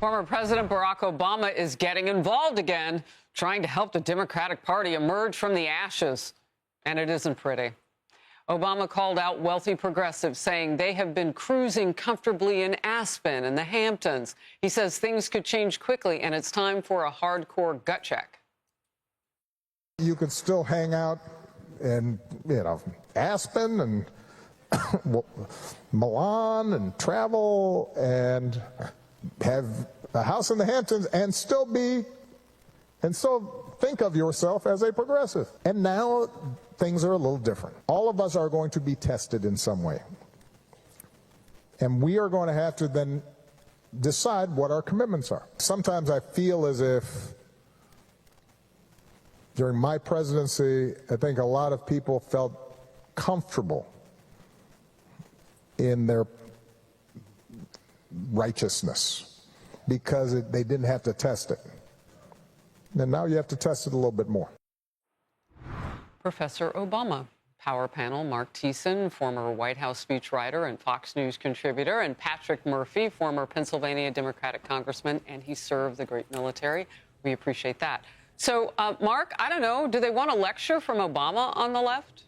Former President Barack Obama is getting involved again, trying to help the Democratic Party emerge from the ashes. And it isn't pretty. Obama called out wealthy progressives, saying they have been cruising comfortably in Aspen and the Hamptons. He says things could change quickly, and it's time for a hardcore gut check. You could still hang out in, Aspen and Milan and travel and have a house in the Hamptons and still think of yourself as a progressive. And now things are a little different. All of us are going to be tested in some way. And we are going to have to then decide what our commitments are. Sometimes I feel as if during my presidency, I think a lot of people felt comfortable in their righteousness because they didn't have to test it. And now you have to test it a little bit more. Professor Obama. Power panel, Marc Thiessen, former White House speechwriter and Fox News contributor, and Patrick Murphy, former Pennsylvania Democratic congressman, and he served the great military. We appreciate that. So, Mark, I don't know, do they want a lecture from Obama on the left?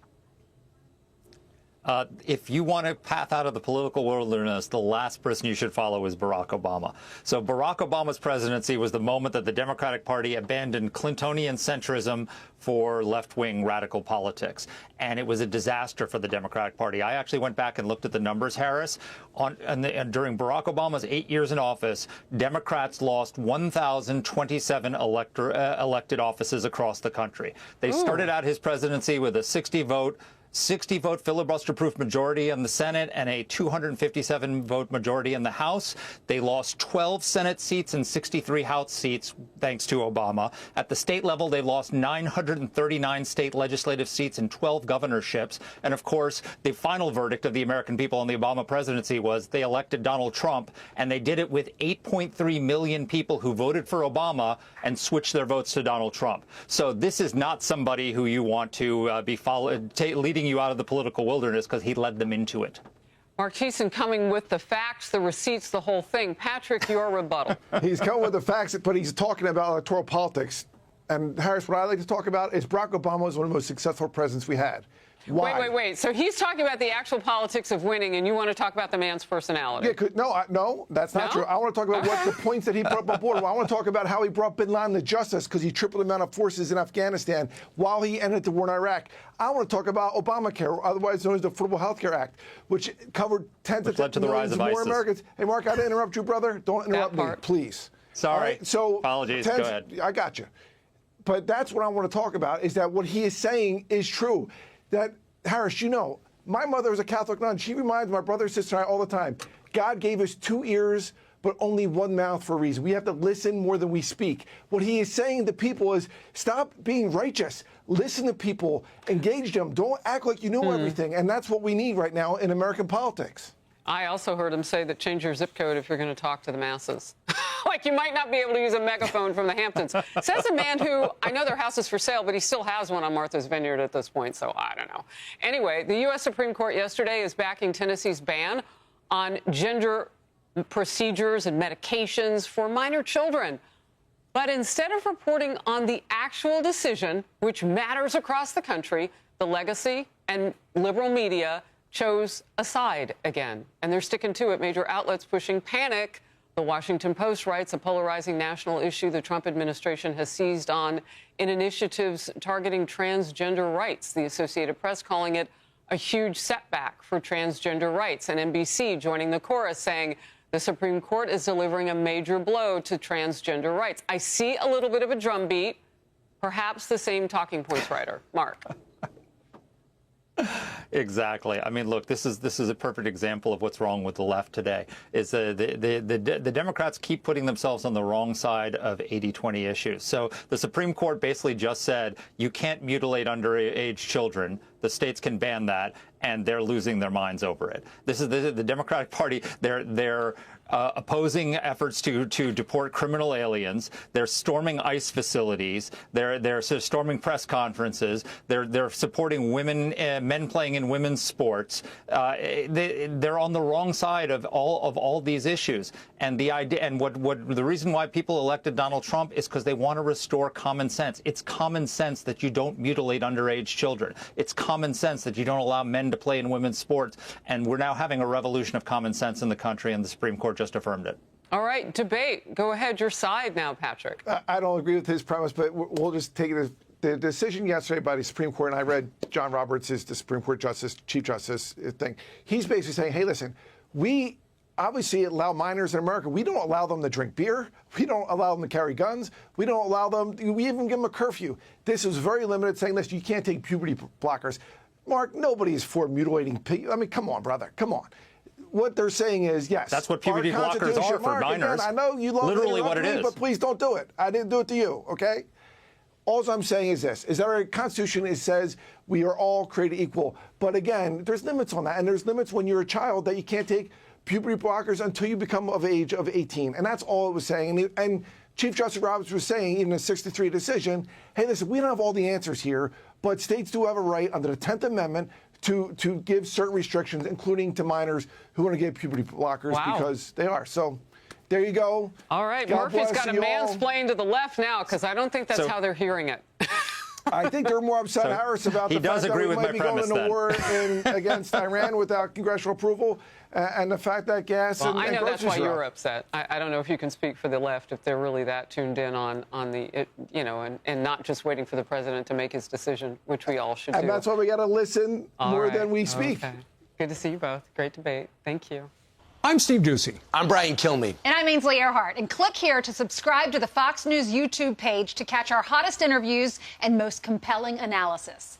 If you want a path out of the political wilderness, the last person you should follow is Barack Obama. So Barack Obama's presidency was the moment that the Democratic Party abandoned Clintonian centrism for left-wing radical politics. And it was a disaster for the Democratic Party. I actually went back and looked at the numbers, Harris. During Barack Obama's 8 years in office, Democrats lost 1,027 elected offices across the country. They started out his presidency with a 60-vote filibuster-proof majority in the Senate and a 257-vote majority in the House. They lost 12 Senate seats and 63 House seats thanks to Obama. At the state level, they lost 939 state legislative seats and 12 governorships. And, of course, the final verdict of the American people on the Obama presidency was they elected Donald Trump, and they did it with 8.3 million people who voted for Obama and switched their votes to Donald Trump. So this is not somebody who you want to be leading you out of the political wilderness, because he led them into it. Marc Thiessen coming with the facts, the receipts, the whole thing. Patrick, your rebuttal. He's coming with the facts, but he's talking about electoral politics. And, Harris, what I like to talk about is Barack Obama was one of the most successful presidents we had. Why? Wait. So he's talking about the actual politics of winning, and you want to talk about the man's personality? Yeah, no, that's not true. I want to talk about what the points that he brought up border. I want to talk about how he brought bin Laden to justice because he tripled the amount of forces in Afghanistan while he ended the war in Iraq. I want to talk about Obamacare, otherwise known as the Affordable Health Care Act, which covered tens of millions of more Americans. Hey, Mark, I didn't interrupt you, brother. Don't interrupt me, please. Sorry. Right? So, apologies. Go ahead. I got you. But that's what I want to talk about, is that what he is saying is true. That, Harris, my mother is a Catholic nun. She reminds my brother, sister, and I all the time, God gave us 2 ears, but only one mouth for a reason. We have to listen more than we speak. What he is saying to people is, stop being righteous. Listen to people. Engage them. Don't act like you know everything. And that's what we need right now in American politics. I also heard him say that change your zip code if you're going to talk to the masses. Like, you might not be able to use a megaphone from the Hamptons. Says a man who, I know their house is for sale, but he still has one on Martha's Vineyard at this point, so I don't know. Anyway, the U.S. Supreme Court yesterday is backing Tennessee's ban on gender procedures and medications for minor children. But instead of reporting on the actual decision, which matters across the country, the legacy and liberal media chose a side again. And they're sticking to it. Major outlets pushing panic. The Washington Post writes a polarizing national issue the Trump administration has seized on in initiatives targeting transgender rights. The Associated Press calling it a huge setback for transgender rights. And NBC joining the chorus saying the Supreme Court is delivering a major blow to transgender rights. I see a little bit of a drumbeat, perhaps the same talking points writer. Mark. Exactly. I mean, look, this is a perfect example of what's wrong with the left today. Is the Democrats keep putting themselves on the wrong side of 80-20 issues. So the Supreme Court basically just said you can't mutilate underage children. The states can ban that, and they're losing their minds over it. This is the Democratic Party. They're opposing efforts to deport criminal aliens. They're storming ICE facilities. They're storming press conferences. They're supporting women, men playing in women's sports. They're on the wrong side of all these issues. And the idea, and the reason why people elected Donald Trump is because they want to restore common sense. It's common sense that you don't mutilate underage children. It's common sense that you don't allow men to play in women's sports. And we're now having a revolution of common sense in the country, and the Supreme Court just affirmed it. All right, debate. Go ahead, your side now, Patrick. I don't agree with his premise, but we'll just take it as the decision yesterday by the Supreme Court, and I read John Roberts, the Supreme Court Justice, Chief Justice thing. He's basically saying, hey, listen, we obviously allow minors in America. We don't allow them to drink beer. We don't allow them to carry guns. We don't allow them, we even give them a curfew. This is very limited, saying, listen, you can't take puberty blockers. Mark, nobody is for mutilating people. I mean, come on, brother, come on. What they're saying is, yes. That's what puberty blockers are for minors. Again, I know you love literally what it is. But please don't do it. I didn't do it to you, okay? All I'm saying is this, is that our Constitution says we are all created equal. But again, there's limits on that. And there's limits when you're a child that you can't take puberty blockers until you become of age of 18. And that's all it was saying. And Chief Justice Roberts was saying in the 63 decision, hey, listen, we don't have all the answers here, but states do have a right under the 10th Amendment to give certain restrictions, including to minors who want to get puberty blockers because they are. So there you go. All right, God Murphy's got a you mansplain to the left now, because I don't think that's how they're hearing it. I think they're more upset, Harris, about the fact that we might be going into war against Iran without congressional approval, and the fact that gas and I know that's why groceries are you're up. upset. I don't know if you can speak for the left, if they're really that tuned in on the, and not just waiting for the president to make his decision, which we all should do. And that's why we got to listen more than we speak. Okay. Good to see you both. Great debate. Thank you. I'm Steve Doocy. I'm Brian Kilmeade. And I'm Ainsley Earhart. And click here to subscribe to the Fox News YouTube page to catch our hottest interviews and most compelling analysis.